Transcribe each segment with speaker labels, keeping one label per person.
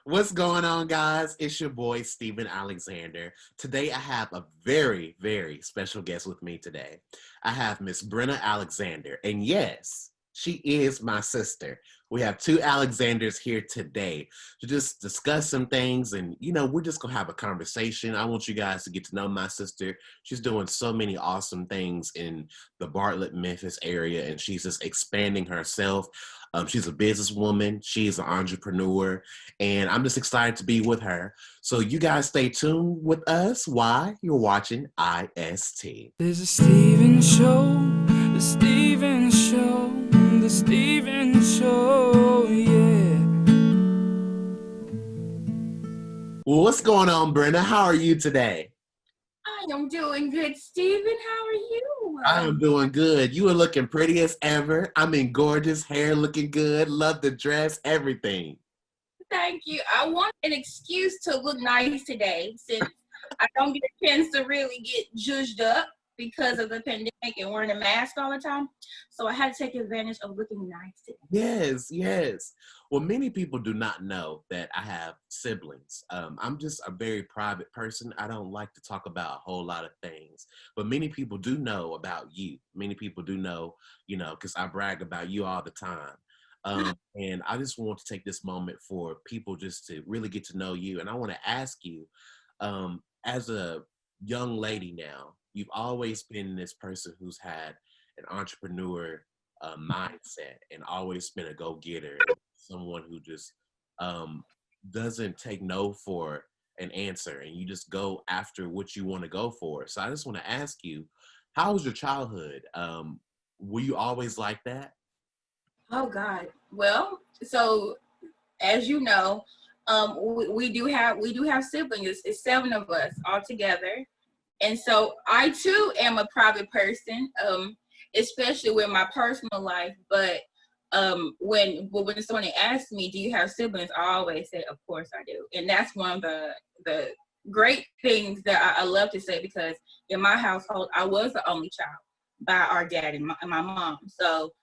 Speaker 1: What's going on, guys? It's your boy, Steven Alexander. Today, I have a very, very special guest with me today. I have Miss Brenna Alexander, and yes, she is my sister. We have two Alexanders here today to just discuss some things, and, we're just going to have a conversation. I want you guys to get to know my sister. She's doing so many awesome things in the Bartlett, Memphis area, and she's just expanding herself. She's a businesswoman. She's an entrepreneur, and I'm just excited to be with her. So you guys stay tuned with us while you're watching IST.
Speaker 2: There's a Steven Show, the Steven Show, the Steven Show, yeah.
Speaker 1: Well, what's going on, Brenna? How are you today?
Speaker 3: I am doing good, Steven. How are you?
Speaker 1: I am doing good. You are looking pretty as ever. I mean, gorgeous hair, looking good. Love the dress, everything.
Speaker 3: Thank you. I want an excuse to look nice today since I don't get a chance to really get zhuzhed up because of the pandemic and wearing a mask all the time. So I had to take advantage of looking nice today.
Speaker 1: Yes. Well, many people do not know that I have siblings. I'm just a very private person. I don't like to talk about a whole lot of things, but many people do know about you. Many people do know, because I brag about you all the time. And I just want to take this moment for people just to really get to know you. And I want to ask you, as a young lady now, you've always been this person who's had an entrepreneur mindset and always been a go-getter, someone who just doesn't take no for an answer, and you just go after what you want to go for. So I just want to ask you, how was your childhood? Were you always like that?
Speaker 3: Oh God. Well, so as you know, we do have siblings. It's 7 of us all together. And so I too am a private person, especially with my personal life. But when someone asks me, do you have siblings? I always say, of course I do. And that's one of the great things that I love to say, because in my household, I was the only child by our dad and my mom. So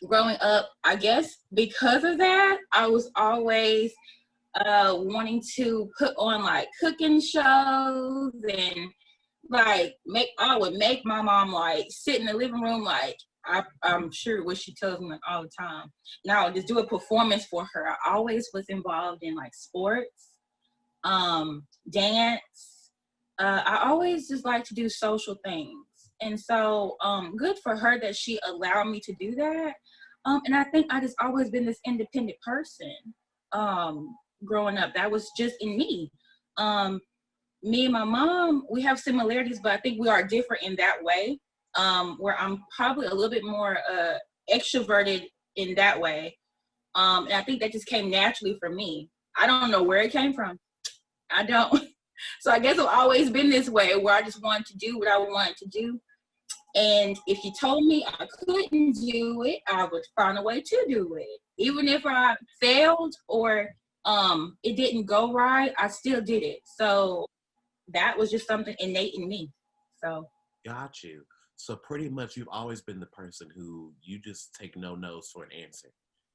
Speaker 3: growing up, I guess because of that, I was always wanting to put on like cooking shows and I would make my mom like sit in the living room like I'm sure what she tells me like, all the time. And I would just do a performance for her. I always was involved in like sports, dance. I always just like to do social things. And so good for her that she allowed me to do that. And I think I just always been this independent person. Growing up, that was just in me. Me and my mom, we have similarities, but I think we are different in that way, where I'm probably a little bit more extroverted in that way. And I think that just came naturally for me. I don't know where it came from. I don't. So I guess I've always been this way, where I just wanted to do what I wanted to do. And if you told me I couldn't do it, I would find a way to do it. Even if I failed or it didn't go right, I still did it. So that was just something innate in me. So
Speaker 1: Got you. So pretty much you've always been the person who you just take no no's for an answer,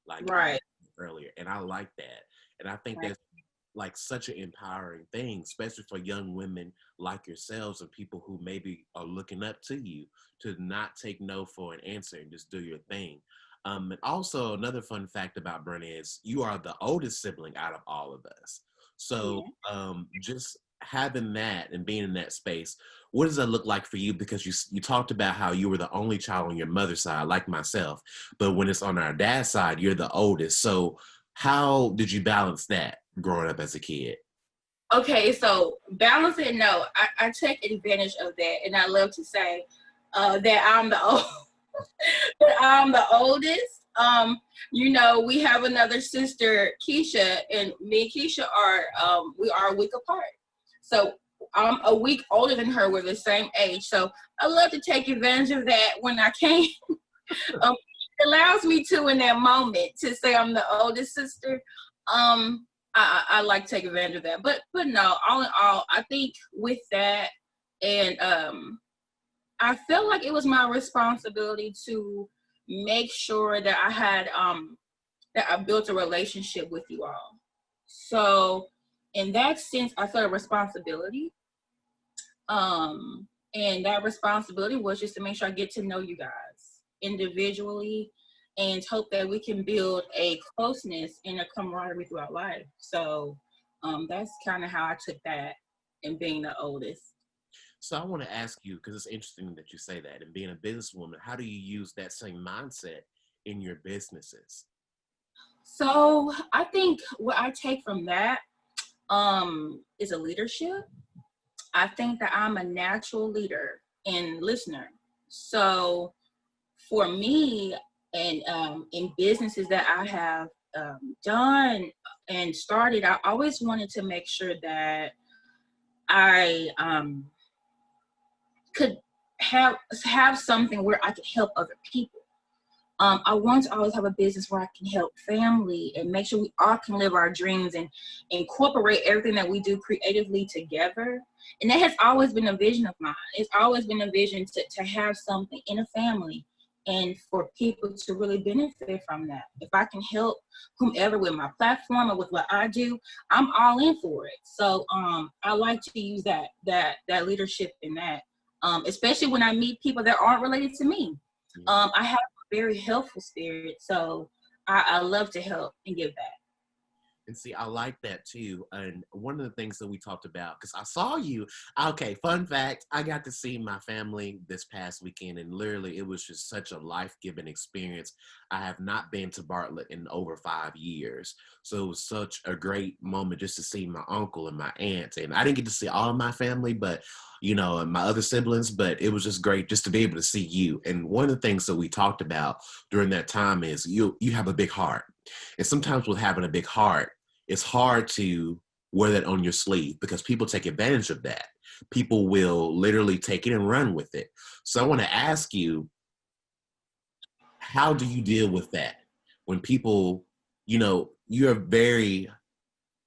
Speaker 1: like
Speaker 3: right.
Speaker 1: earlier. And I like that. And I think
Speaker 3: Right.
Speaker 1: that's like such an empowering thing, especially for young women like yourselves and people who maybe are looking up to you, to not take no for an answer and just do your thing. And also another fun fact about Brenna is you are the oldest sibling out of all of us. So just having that and being in that space, what does that look like for you? Because you talked about how you were the only child on your mother's side, like myself, but when it's on our dad's side, you're the oldest. So how did you balance that growing up as a kid?
Speaker 3: Okay, so balance it. No, I take advantage of that, and I love to say that I'm the that I'm the oldest. We have another sister, Keisha, and me and Keisha we are a week apart. So I'm a week older than her. We're the same age. So I love to take advantage of that when I can. It allows me to, in that moment, to say I'm the oldest sister. I like to take advantage of that. But no, all in all, I think with that, and I felt like it was my responsibility to make sure that I had that I built a relationship with you all. So in that sense, I felt a responsibility. And that responsibility was just to make sure I get to know you guys individually and hope that we can build a closeness and a camaraderie throughout life. So that's kind of how I took that, and being the oldest.
Speaker 1: So I want to ask you, because it's interesting that you say that, and being a businesswoman, how do you use that same mindset in your businesses?
Speaker 3: So I think what I take from that is a leadership. I think that I'm a natural leader and listener. So for me, and in businesses that I have done and started, I always wanted to make sure that I could have something where I could help other people. I want to always have a business where I can help family and make sure we all can live our dreams and incorporate everything that we do creatively together. And that has always been a vision of mine. It's always been a vision to have something in a family and for people to really benefit from that. If I can help whomever with my platform or with what I do, I'm all in for it. So I like to use that leadership in that, especially when I meet people that aren't related to me. I have a very helpful spirit, so I love to help and give back.
Speaker 1: And see, I like that too. And one of the things that we talked about, because I saw you, okay, fun fact, I got to see my family this past weekend, and literally it was just such a life-giving experience. I have not been to Bartlett in over 5 years. So it was such a great moment just to see my uncle and my aunt. And I didn't get to see all of my family, but you know, and my other siblings, but it was just great just to be able to see you. And one of the things that we talked about during that time is you have a big heart. And sometimes with having a big heart, it's hard to wear that on your sleeve because people take advantage of that. People will literally take it and run with it. So I want to ask you, how do you deal with that when people, you know, you're a very,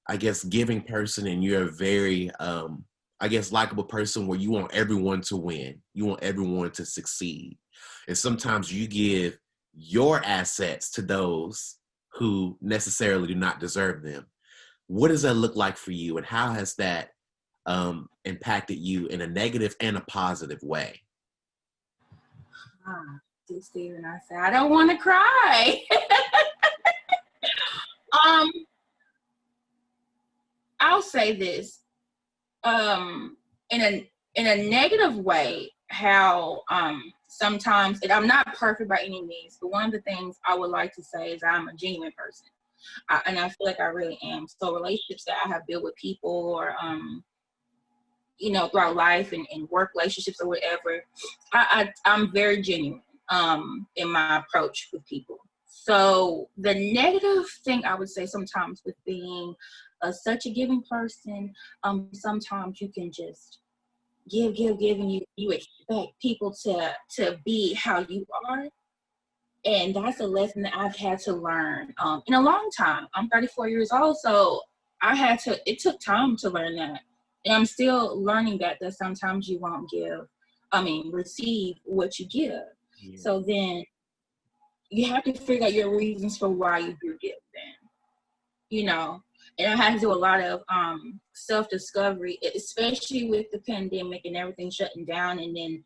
Speaker 1: I guess, giving person, and you're a very, I guess, likable person where you want everyone to win. You want everyone to succeed. And sometimes you give your assets to those who necessarily do not deserve them. What does that look like for you, and how has that impacted you in a negative and a positive way?
Speaker 3: Stephen, I said, I don't want to cry. I'll say this. In a negative way, how sometimes, and I'm not perfect by any means, but one of the things I would like to say is I'm a genuine person, and I feel like I really am. So relationships that I have built with people, or you know, throughout life and work relationships or whatever, I'm very genuine in my approach with people. So the negative thing I would say sometimes with being such a giving person, sometimes you can just give, and you expect people to be how you are. And that's a lesson that I've had to learn in a long time. I'm 34 years old, so it took time to learn that. And I'm still learning that sometimes you won't receive what you give. Yeah. So then you have to figure out your reasons for why you do give then, you know. And I had to do a lot of self-discovery, especially with the pandemic and everything shutting down, and then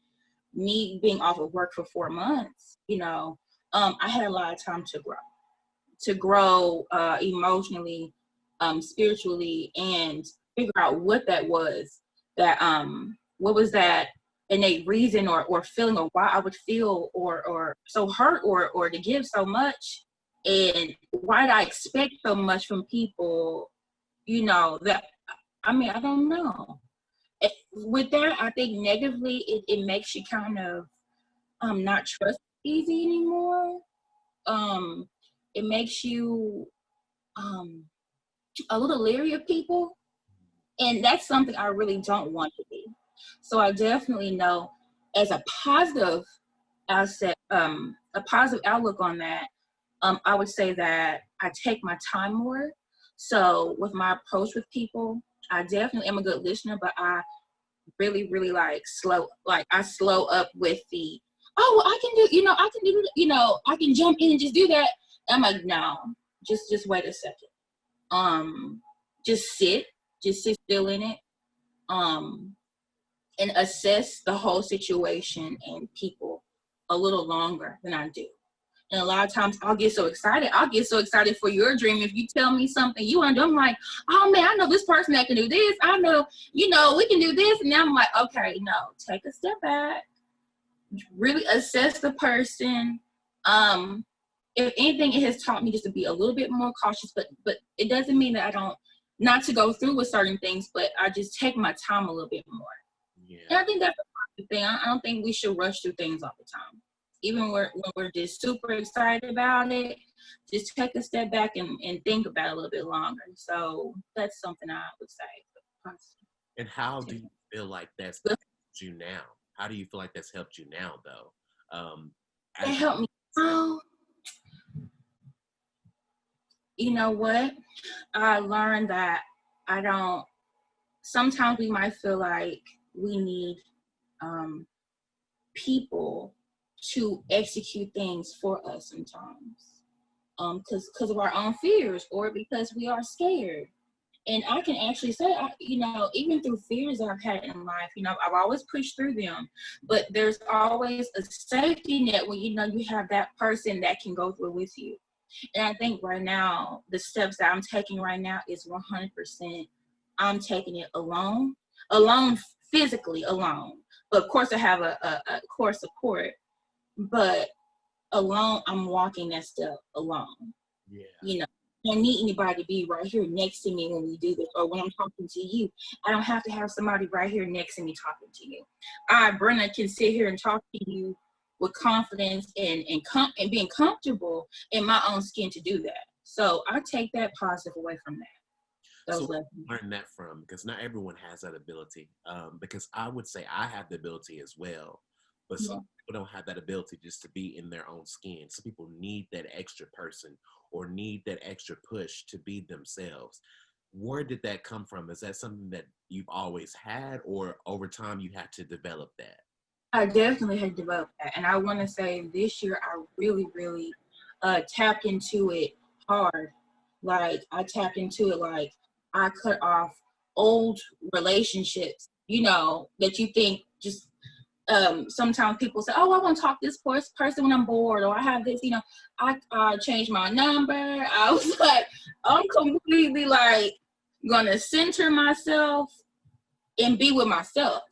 Speaker 3: me being off of work for 4 months, you know. I had a lot of time to grow emotionally, spiritually, and figure out what that was, what was that innate reason or feeling, or why I would feel or so hurt or to give so much, and why did I expect so much from people, you know, that, I don't know. With that, I think negatively, it makes you kind of not trust easy anymore. It makes you a little leery of people, and that's something I really don't want to be. So I definitely know, as a positive asset, a positive outlook on that, I would say that I take my time more. So with my approach with people, I definitely am a good listener, but I really, really slow up with I can do, I can jump in and just do that. I'm like, no, just wait a second. Just sit still in it. And assess the whole situation and people a little longer than I do. And a lot of times I'll get so excited. I'll get so excited for your dream. If you tell me something you want to do, I'm like, oh man, I know this person that can do this. I know, we can do this. And now I'm like, okay, no, take a step back. Really assess the person. If anything, it has taught me just to be a little bit more cautious, but it doesn't mean that I don't, not to go through with certain things, but I just take my time a little bit more.
Speaker 1: Yeah.
Speaker 3: And I think that's the thing. I don't think we should rush through things all the time. Even when we're just super excited about it, just take a step back and think about it a little bit longer. So that's something I would say.
Speaker 1: And how do you feel like that's helped you now? How do you feel like that's helped you now, though?
Speaker 3: It helped me. You know what? I learned that sometimes we might feel like we need people to execute things for us sometimes, because of our own fears or because we are scared. And I can actually say, even through fears that I've had in life, I've always pushed through them, but there's always a safety net when you have that person that can go through with you. And I think right now, the steps that I'm taking right now is 100%. I'm taking it alone, physically alone. But of course, I have a core support. But alone, I'm walking that step alone. Yeah. I don't need anybody to be right here next to me when we do this, or when I'm talking to you. I don't have to have somebody right here next to me talking to you. Brenna, can sit here and talk to you with confidence and being comfortable in my own skin to do that. So I take that positive away from that.
Speaker 1: So learn that from, because not everyone has that ability. Because I would say I have the ability as well, but some people don't have that ability just to be in their own skin. Some people need that extra person or need that extra push to be themselves. Where did that come from? Is that something that you've always had, or over time you had to develop that?
Speaker 3: I definitely had developed that. And I want to say this year, I really, really tapped into it hard. Like, I tapped into it, like, I cut off old relationships, that you think just, sometimes people say, oh, I want to talk to this person when I'm bored, or I have this, I changed my number. I was like, I'm completely, like, going to center myself and be with myself.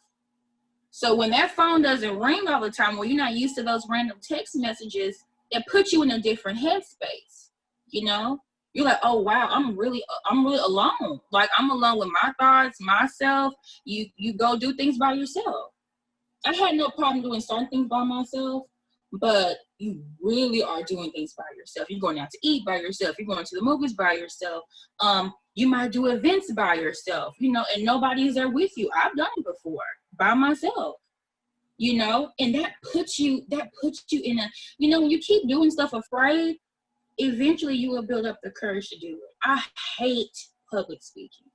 Speaker 3: So when that phone doesn't ring all the time, or you're not used to those random text messages, it puts you in a different headspace. You're like, oh wow, I'm really alone. Like, I'm alone with my thoughts, myself. You go do things by yourself. I had no problem doing certain things by myself, but you really are doing things by yourself. You're going out to eat by yourself. You're going to the movies by yourself. You might do events by yourself, and nobody's there with you. I've done it before by myself, and that puts you in a, when you keep doing stuff afraid, eventually you will build up the courage to do it. I hate public speaking.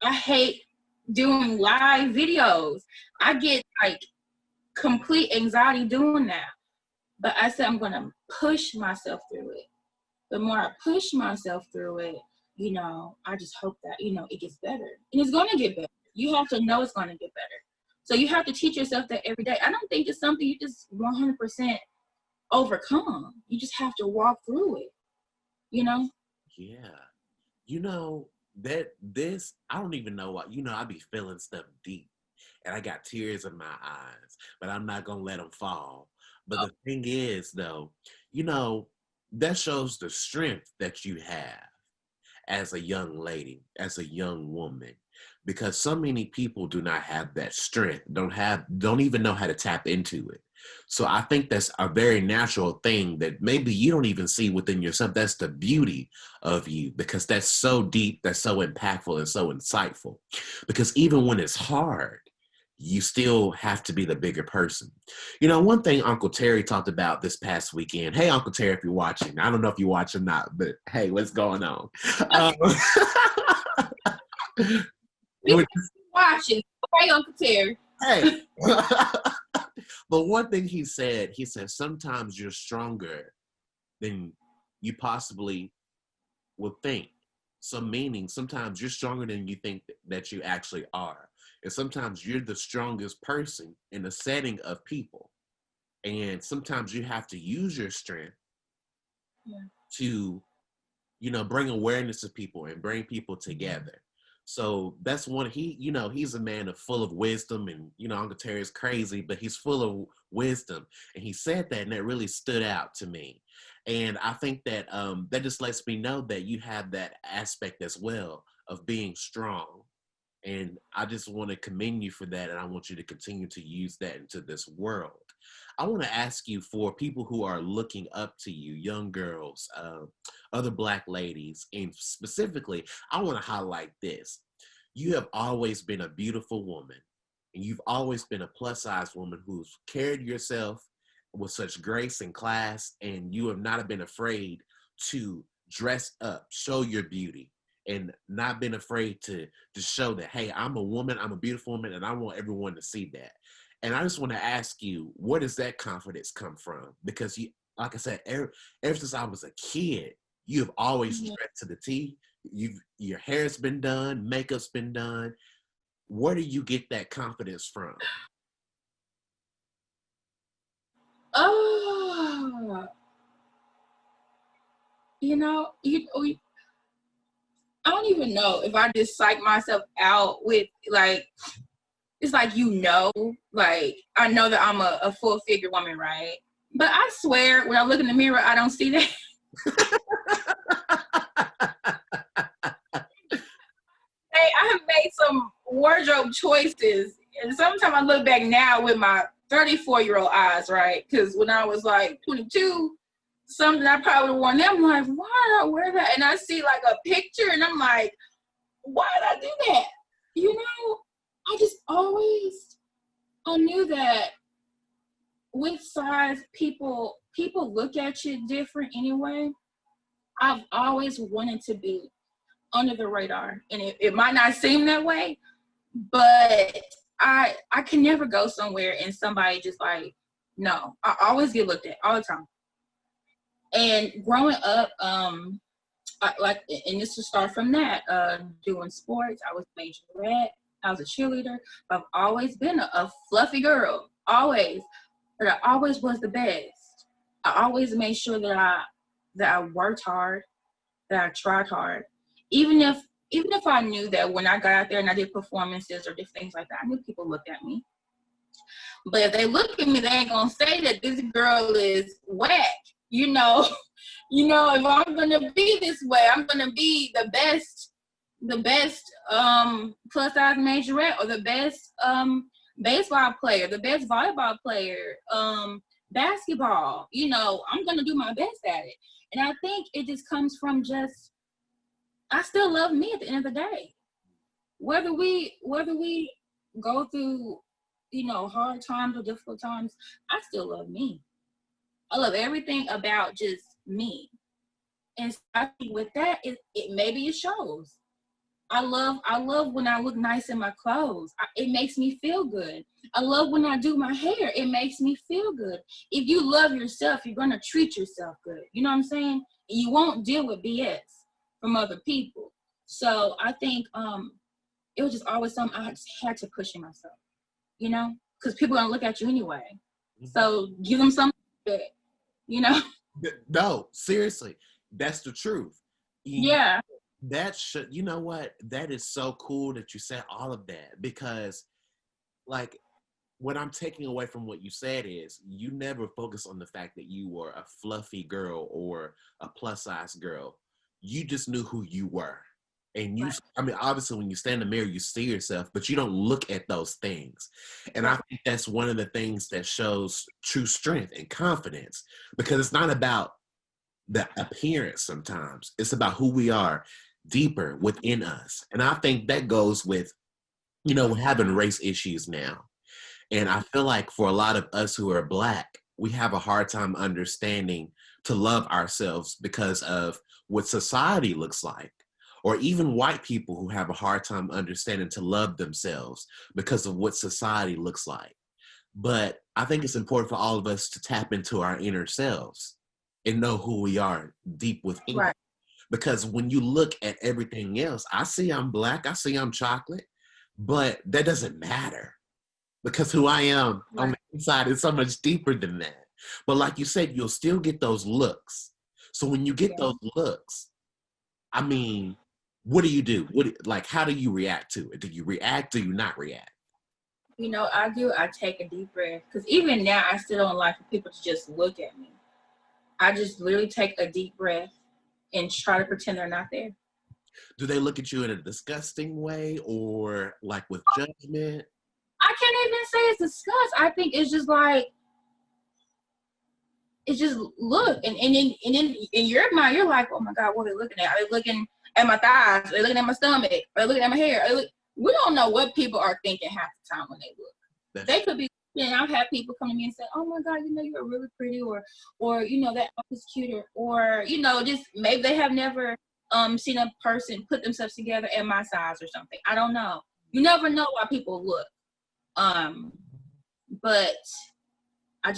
Speaker 3: I hate doing live videos. I get like complete anxiety doing that. But I said I'm going to push myself through it. The more I push myself through it, I just hope that, it gets better. And it's going to get better. You have to know it's going to get better. So you have to teach yourself that every day. I don't think it's something you just 100% overcome. You just have to walk through it, Yeah.
Speaker 1: That this, I don't even know what, I be feeling stuff deep and I got tears in my eyes, but I'm not going to let them fall. But the thing is, though, that shows the strength that you have as a young lady, as a young woman, because so many people do not have that strength, don't even know how to tap into it. So I think that's a very natural thing that maybe you don't even see within yourself. That's the beauty of you, because that's so deep, that's so impactful and so insightful. Because even when it's hard, you still have to be the bigger person. One thing Uncle Terry talked about this past weekend. Hey, Uncle Terry, if you're watching, I don't know if you watch or not, but hey, what's going on?
Speaker 3: Watching. Okay, Uncle Terry.
Speaker 1: Hey. But one thing he said, sometimes you're stronger than you possibly will think. So meaning sometimes you're stronger than you think that you actually are. And sometimes you're the strongest person in a setting of people. And sometimes you have to use your strength to, bring awareness to people and bring people together. So that's one, he's a man full of wisdom, and, Uncle Terry's crazy, but he's full of wisdom. And he said that, and that really stood out to me. And I think that that just lets me know that you have that aspect as well of being strong. And I just want to commend you for that. And I want you to continue to use that into this world. I want to ask you, for people who are looking up to you, young girls, other Black ladies, and specifically, I want to highlight this. You have always been a beautiful woman, and you've always been a plus-size woman who's carried yourself with such grace and class, and you have not been afraid to dress up, show your beauty, and not been afraid to show that, hey, I'm a woman, I'm a beautiful woman, and I want everyone to see that. And I just want to ask you, where does that confidence come from? Because you, like I said, ever since I was a kid, you have always dressed to the T. Your hair's been done, makeup's been done. Where do you get that confidence from?
Speaker 3: Oh, I don't even know if I just psych myself out with, like, it's like, like, I know that I'm a full figure woman, right? But I swear, when I look in the mirror, I don't see that. Hey, I have made some wardrobe choices, and sometimes I look back now with my 34-year-old eyes, right? Because when I was like 22, something I probably would have worn, I'm like, why did I wear that? And I see like a picture, and I'm like, why did I do that? I just always, I knew that with size, people look at you different anyway. I've always wanted to be under the radar, and it might not seem that way, but I can never go somewhere and somebody just like, no. I always get looked at all the time. And growing up, and this to start from that, doing sports, I was majorette, I was a cheerleader. I've always been a fluffy girl, always. But I always was the best. I always made sure that I worked hard, that I tried hard. Even if I knew that when I got out there and I did performances or different things like that, I knew people looked at me. But if they look at me, they ain't gonna say that this girl is whack. If I'm gonna be this way, I'm gonna be the best plus size majorette, or the best baseball player, the best volleyball player, basketball. I'm gonna do my best at it. And I think it just comes from I still love me at the end of the day. Whether we go through, hard times or difficult times, I still love me. I love everything about just me. And so I think with that, maybe it shows. I love when I look nice in my clothes. It makes me feel good. I love when I do my hair. It makes me feel good. If you love yourself, you're going to treat yourself good. You know what I'm saying? You won't deal with BS from other people. So I think it was just always something I just had to push in myself, because people are going to look at you anyway. So give them something good,
Speaker 1: No, seriously, that's the truth.
Speaker 3: Yeah.
Speaker 1: You know what? That is so cool that you said all of that, because like what I'm taking away from what you said is you never focus on the fact that you were a fluffy girl or a plus size girl. You just knew who you were. And obviously when you stand in the mirror, you see yourself, but you don't look at those things. And I think that's one of the things that shows true strength and confidence, because it's not about the appearance sometimes. It's about who we are deeper within us. And I think that goes with, we're having race issues now. And I feel like for a lot of us who are Black, we have a hard time understanding to love ourselves because of what society looks like. Or even white people who have a hard time understanding to love themselves because of what society looks like. But I think it's important for all of us to tap into our inner selves and know who we are deep within.
Speaker 3: Right.
Speaker 1: Because when you look at everything else, I see I'm Black, I see I'm chocolate, but that doesn't matter because who I am on the inside is so much deeper than that. But like you said, you'll still get those looks. So when you get those looks, I mean, what do you do? How do you react to it? Do you react? Do you not react?
Speaker 3: You know, I do. I take a deep breath because even now I still don't like for people to just look at me. I just literally take a deep breath and try to pretend they're not there.
Speaker 1: Do they look at you in a disgusting way or like with judgment?
Speaker 3: I can't even say it's disgust. I think it's just like, it's just look. And then in your mind, you're like, oh my God, what are they looking at? Are they looking at my thighs? Are they looking at my stomach? Are they looking at my hair? We don't know what people are thinking half the time when they look. They could be, and I've had people come to me and say, oh my God, you know, you're really pretty, or you know, that is cuter, or, you know, just maybe they have never seen a person put themselves together at my size or something. I don't know. You never know why people look. But I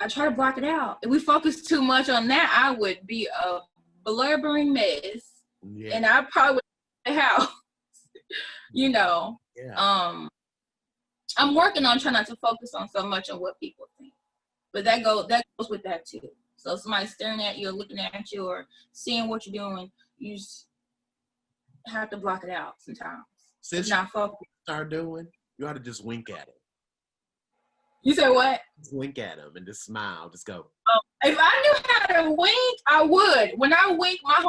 Speaker 3: try to block it out. If we focus too much on that, I would be a blubbering mess. Yeah. And I probably would leave the house. You know. Yeah. I'm working on trying not to focus on so much on what people think. But that goes with that too. So if somebody's staring at you or looking at you or seeing what you're doing, you just have to block it out sometimes.
Speaker 1: Since not focus. Start doing, you ought to just wink at it.
Speaker 3: You said what?
Speaker 1: Just wink at them and just smile. Just go.
Speaker 3: If I knew how to wink, I would. When I wink, my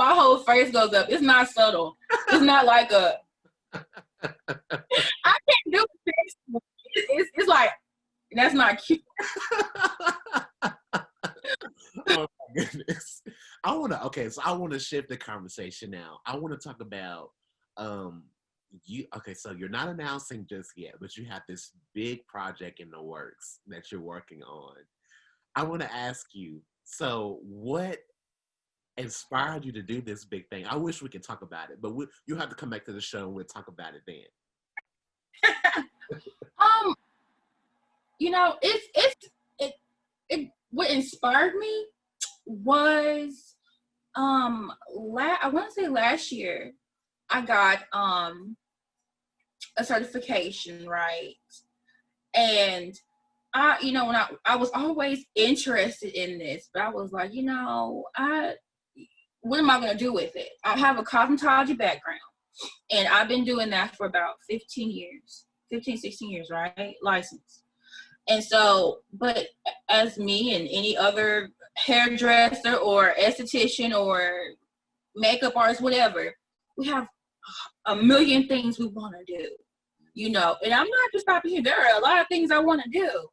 Speaker 3: whole face goes up. It's not subtle. It's not like a. I can't do it. It's like that's not cute.
Speaker 1: Oh my goodness. I want to shift the conversation now. I want to talk about so you're not announcing just yet, but you have this big project in the works that you're working on. I want to ask you, so what inspired you to do this big thing? I wish we could talk about it, but you have to come back to the show and we'll talk about it then.
Speaker 3: You know, what inspired me was I want to say last year I got a certification, right? And when I was always interested in this, but I was like, what am I going to do with it? I have a cosmetology background, and I've been doing that for about 16 years, right? Licensed. And so, but as me and any other hairdresser or esthetician or makeup artist, whatever, we have a million things we want to do, and I'm not just stopping here. There are a lot of things I want to do,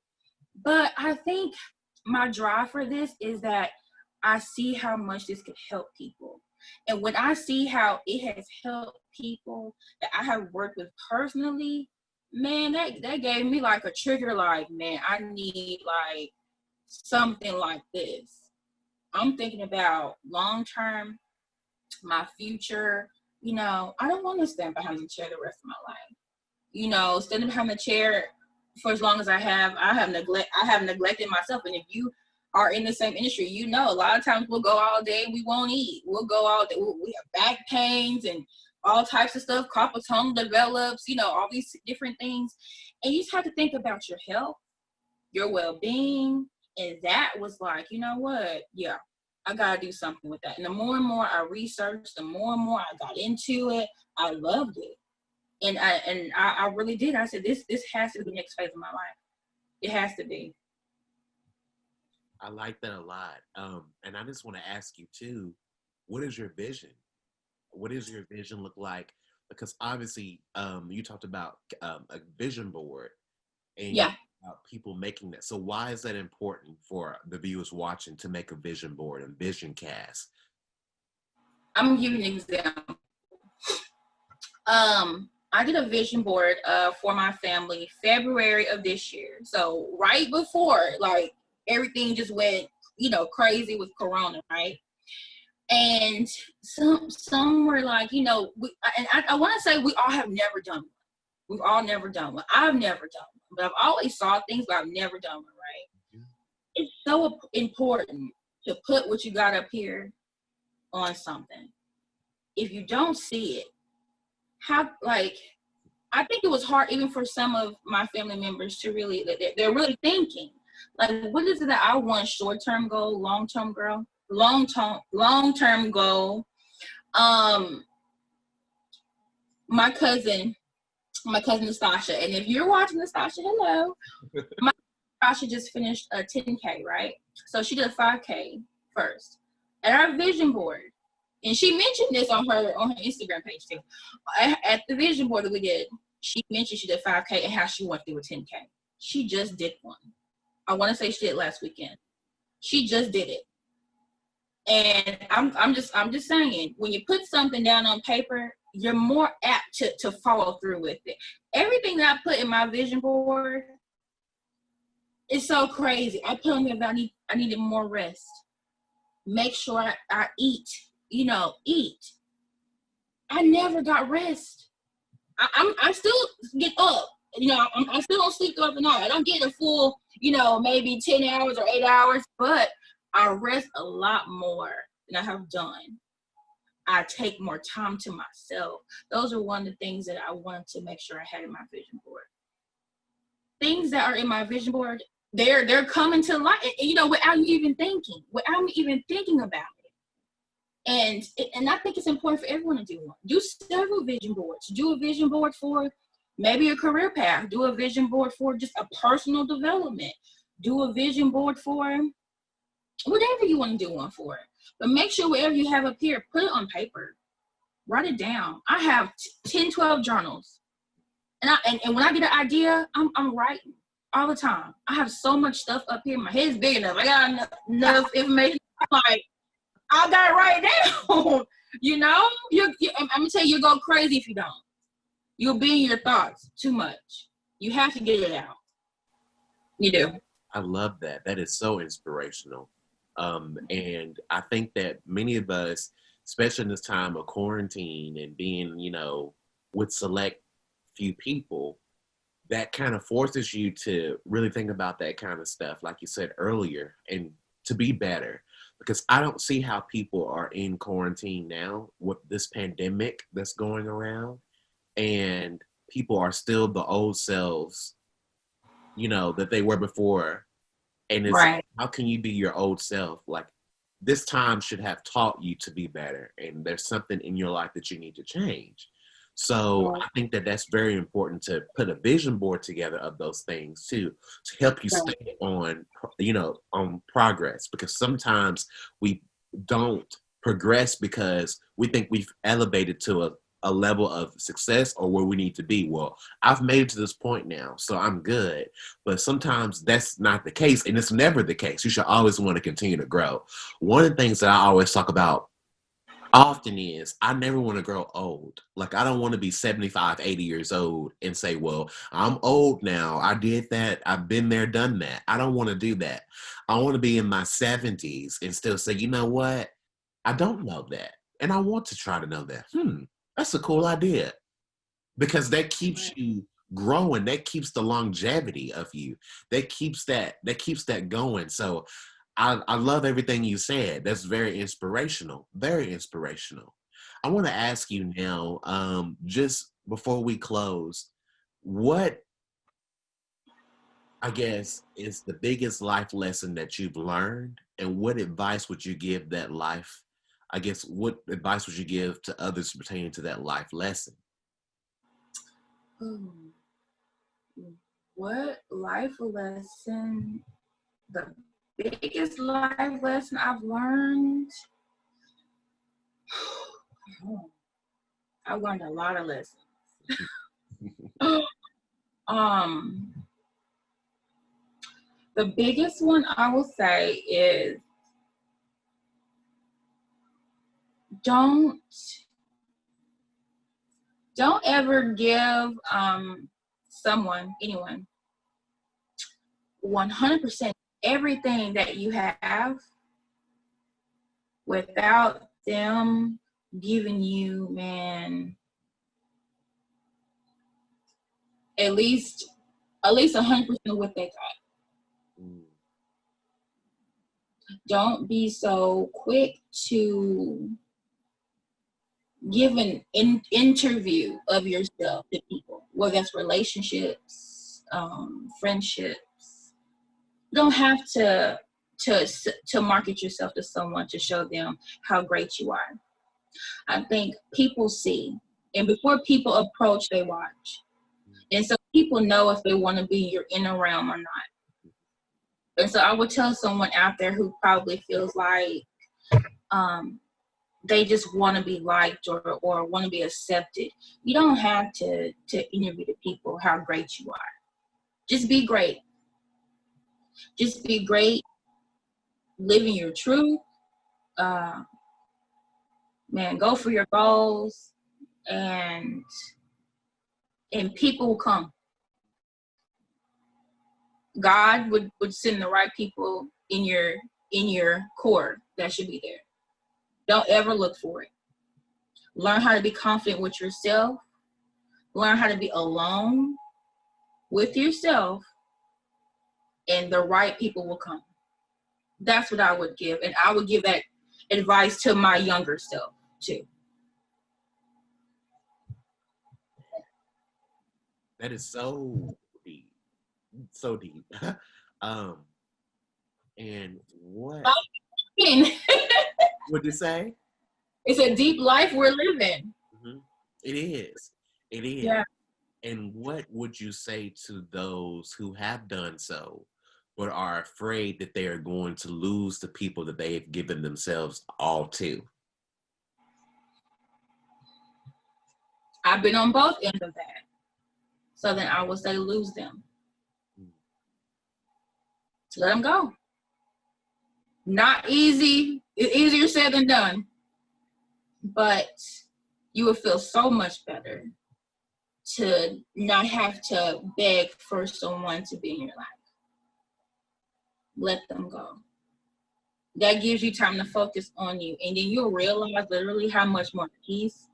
Speaker 3: but I think my drive for this is that I see how much this could help people. And when I see how it has helped people that I have worked with personally, man, that gave me like a trigger, like, man, I need like something like this. I'm thinking about long-term, my future. I don't want to stand behind the chair the rest of my life. Standing behind the chair for as long as I have neglected myself. And if you are in the same industry, a lot of times we'll go all day and we won't eat. We'll go all day. We have back pains and all types of stuff. Carpal tunnel develops, all these different things. And you just have to think about your health, your well-being. And that was like, you know what? Yeah, I got to do something with that. And the more and more I researched, the more and more I got into it, I loved it. And I really did. I said, this has to be the next phase of my life. It has to be.
Speaker 1: I like that a lot. And I just want to ask you too, what is your vision? What does your vision look like? Because obviously you talked about a vision board and people making that. So why is that important for the viewers watching to make a vision board and vision cast?
Speaker 3: I'm going to give you an example. I did a vision board for my family February of this year. So right before, like, everything just went, crazy with Corona, right? And some were like, I want to say we all have never done one. We've all never done one. I've never done one, but I've always saw things, but I've never done one, right? Mm-hmm. It's so important to put what you got up here on something. If you don't see it, I think it was hard even for some of my family members to really, they're really thinking, like, what is it that I want? Short-term goal, long-term goal, long-term goal. My cousin Nastasha, and if you're watching Nastasha, hello. My Nastasha just finished a 10K, right? So she did a 5K first. At our vision board, and she mentioned this on her Instagram page too. At the vision board that we did, she mentioned she did 5K and how she went through a 10K. She just did one. I want to say she did last weekend. She just did it. And I'm just saying, when you put something down on paper, you're more apt to follow through with it. Everything that I put in my vision board is so crazy. I put on there that I needed more rest. Make sure I eat. Eat. I never got rest. I still get up. I still don't sleep throughout the night. I don't get a full, maybe 10 hours or 8 hours, but I rest a lot more than I have done. I take more time to myself. Those are one of the things that I wanted to make sure I had in my vision board. Things that are in my vision board, they're coming to light, without me even thinking about it. And I think it's important for everyone to do one. Do several vision boards. Do a vision board for maybe a career path. Do a vision board for just a personal development. Do a vision board for whatever you want to do one for. But make sure wherever you have up here, put it on paper. Write it down. I have 10, 12 journals. And when I get an idea, I'm writing all the time. I have so much stuff up here. My head's big enough. I got enough information. I'm like, I got it right down. I'm going to tell you, you'll go crazy if you don't. You'll be in your thoughts too much. You have to get it out. You do.
Speaker 1: I love that. That is so inspirational. And I think that many of us, especially in this time of quarantine and being, with select few people, that kind of forces you to really think about that kind of stuff, like you said earlier, and to be better. Because I don't see how people are in quarantine now with this pandemic that's going around, and people are still the old selves, that they were before. And it's
Speaker 3: right.
Speaker 1: How can you be your old self? Like, this time should have taught you to be better, and there's something in your life that you need to change. So I think that that's very important, to put a vision board together of those things too, to help you stay on, on progress, because sometimes we don't progress because we think we've elevated to a level of success or where we need to be. Well, I've made it to this point now, so I'm good. But sometimes that's not the case, and it's never the case. You should always want to continue to grow. One of the things that I always talk about often is I never want to grow old. Like, I don't want to be 75, 80 years old and say, well, I'm old now. I did that. I've been there, done that. I don't want to do that. I want to be in my 70s and still say, you know what? I don't know that. And I want to try to know that. That's a cool idea. Because that keeps you growing. That keeps the longevity of you. That keeps that going. So I love everything you said. That's very inspirational. Very inspirational. I want to ask you now, just before we close, what, I guess, is the biggest life lesson that you've learned, and what advice would you give that life? I guess, what advice would you give to others pertaining to that life lesson?
Speaker 3: What life lesson? The biggest life lesson I've learned? I've learned a lot of lessons. The biggest one I will say is don't ever give anyone 100% everything that you have without them giving you, man, at least 100% of what they got. Don't be so quick to give an interview of yourself to people, whether that's relationships, friendships. You don't have to market yourself to someone to show them how great you are. I think people see, and before people approach, they watch. And so people know if they want to be in your inner realm or not. And so I would tell someone out there who probably feels like they just want to be liked or want to be accepted. You don't have to interview the people how great you are. Just be great. Just be great, living your truth. Man, go for your goals, and people will come. God would send the right people in your core that should be there. Don't ever look for it. Learn how to be confident with yourself. Learn how to be alone with yourself, and the right people will come. That's what I would give. And I would give that advice to my younger self too.
Speaker 1: That is so deep. So deep. And what would you say?
Speaker 3: It's a deep life we're living.
Speaker 1: Mm-hmm. It is. It is.
Speaker 3: Yeah.
Speaker 1: And what would you say to those who have done so, but are afraid that they are going to lose the people that they have given themselves all to?
Speaker 3: I've been on both ends of that. So then I would say lose them. Let them go. Not easy. It's easier said than done. But you will feel so much better to not have to beg for someone to be in your life. Let them go. That gives you time to focus on you. And then you'll realize literally how much more peace,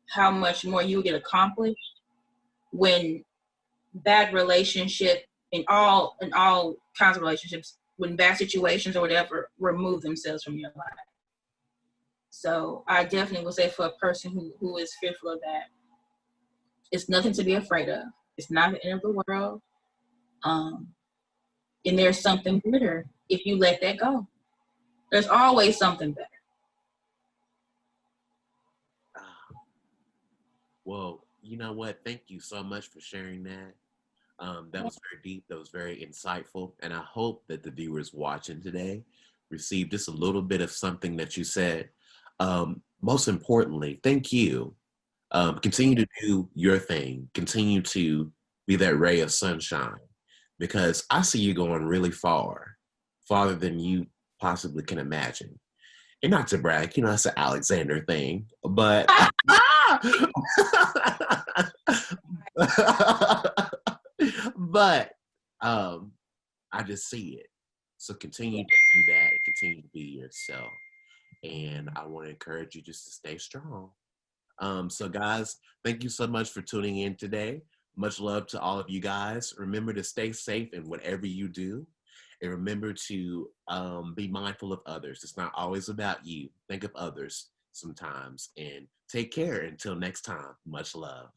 Speaker 3: how much more you get accomplished when bad relationship in all kinds of relationships, when bad situations or whatever remove themselves from your life. So I definitely would say for a person who is fearful of that, it's nothing to be afraid of. It's not the end of the world. And there's something better if you let that go. There's always something better.
Speaker 1: Well, you know what? Thank you so much for sharing that. That was very deep. That was very insightful. And I hope that the viewers watching today received just a little bit of something that you said. Most importantly, thank you. Continue to do your thing. Continue to be that ray of sunshine, because I see you going really far, farther than you possibly can imagine. And not to brag, you know, that's an Alexander thing, but but I just see it. So continue to do that and continue to be yourself. And I want to encourage you just to stay strong. So guys, thank you so much for tuning in today. Much love to all of you guys. Remember to stay safe in whatever you do. And remember to be mindful of others. It's not always about you. Think of others sometimes. And take care until next time. Much love.